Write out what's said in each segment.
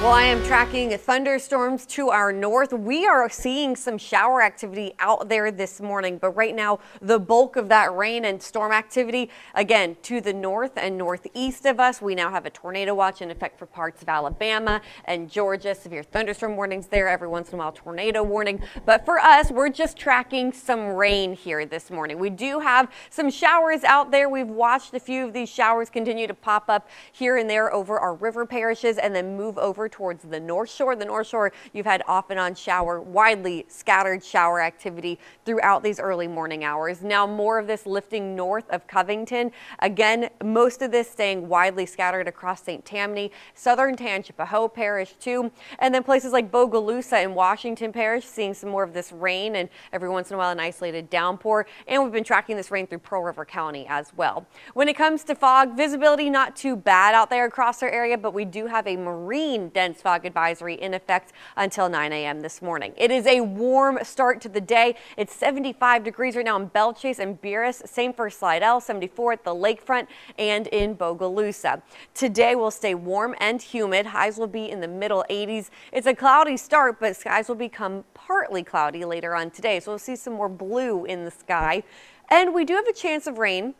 Well, I am tracking thunderstorms to our north. We are seeing some shower activity out there this morning, but right now the bulk of that rain and storm activity, again, to the north and northeast of us. We now have a tornado watch in effect for parts of Alabama and Georgia. Severe thunderstorm warnings there, every once in a while tornado warning. But for us, we're just tracking some rain here this morning. We do have some showers out there. We've watched a few of these showers continue to pop up here and there over our river parishes and then move over towards the North Shore. The North Shore, you've had off and on widely scattered shower activity throughout these early morning hours. Now more of this lifting north of Covington. Again, most of this staying widely scattered across St. Tammany, southern Tangipahoa Parish too, and then places like Bogalusa and Washington Parish seeing some more of this rain and every once in a while an isolated downpour. And we've been tracking this rain through Pearl River County as well. When it comes to fog, visibility not too bad out there across our area, but we do have a marine dense fog advisory in effect until 9 a.m. this morning. It is a warm start to the day. It's 75 degrees right now in Belchase and Buras. Same for Slidell, 74 at the lakefront and in Bogalusa. Today will stay warm and humid. Highs will be in the middle 80s. It's a cloudy start, but skies will become partly cloudy later on today. So we'll see some more blue in the sky. And we do have a chance of rain.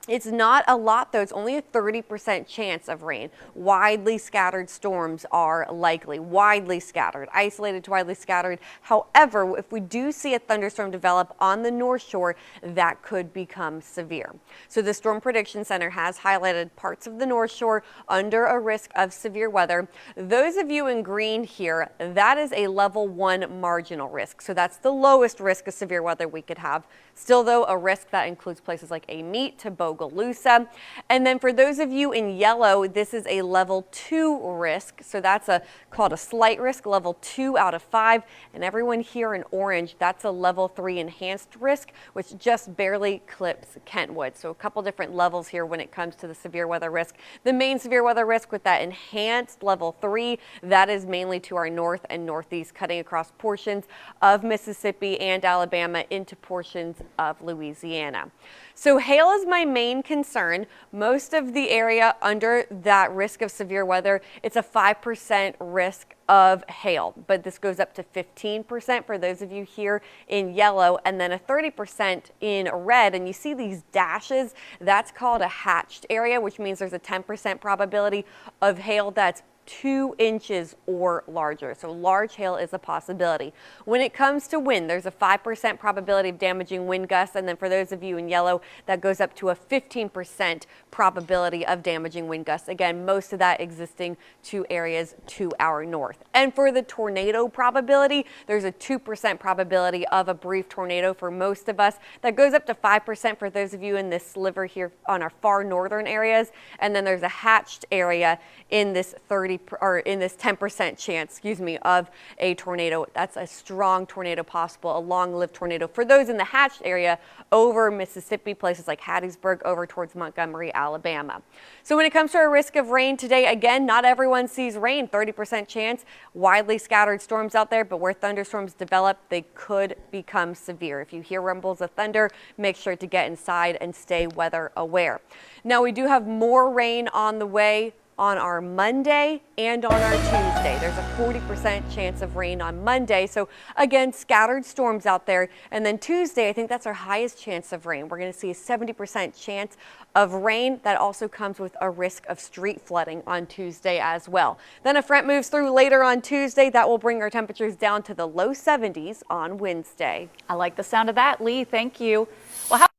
It's not a lot though, it's only a 30% chance of rain. Widely scattered storms are likely, widely scattered, isolated to widely scattered. However, if we do see a thunderstorm develop on the North Shore, that could become severe. So the Storm Prediction Center has highlighted parts of the North Shore under a risk of severe weather. Those of you in green here, that is a level 1 marginal risk. So that's the lowest risk of severe weather we could have. Still though, a risk that includes places like Amite to Bogalusa. And then for those of you in yellow, this is a level 2 risk. So that's called a slight risk, level 2 out of 5. And everyone here in orange, that's a level 3 enhanced risk, which just barely clips Kentwood. So a couple different levels here when it comes to the severe weather risk. The main severe weather risk with that enhanced level 3, that is mainly to our north and northeast, cutting across portions of Mississippi and Alabama into portions of Louisiana. So hail is my main concern. Most of the area under that risk of severe weather, it's a 5% risk of hail, but this goes up to 15% for those of you here in yellow and then a 30% in red. And you see these dashes, that's called a hatched area, which means there's a 10% probability of hail that's 2 inches or larger. So large hail is a possibility. When it comes to wind, there's a 5% probability of damaging wind gusts. And then for those of you in yellow, that goes up to a 15% probability of damaging wind gusts. Again, most of that existing to areas to our north. And for the tornado probability, there's a 2% probability of a brief tornado for most of us. That goes up to 5% for those of you in this sliver here on our far northern areas. And then there's a hatched area in this 10% chance, of a tornado. That's a strong tornado possible, a long-lived tornado. For those in the hatched area over Mississippi, places like Hattiesburg, over towards Montgomery, Alabama. So when it comes to our risk of rain today, again, not everyone sees rain, 30% chance, widely scattered storms out there, but where thunderstorms develop, they could become severe. If you hear rumbles of thunder, make sure to get inside and stay weather aware. Now we do have more rain on the way on our Monday and on our Tuesday. There's a 40% chance of rain on Monday. So again, scattered storms out there. And then Tuesday, I think that's our highest chance of rain. We're going to see a 70% chance of rain. That also comes with a risk of street flooding on Tuesday as well. Then a front moves through later on Tuesday. That will bring our temperatures down to the low 70s on Wednesday. I like the sound of that, Lee. Thank you. Well,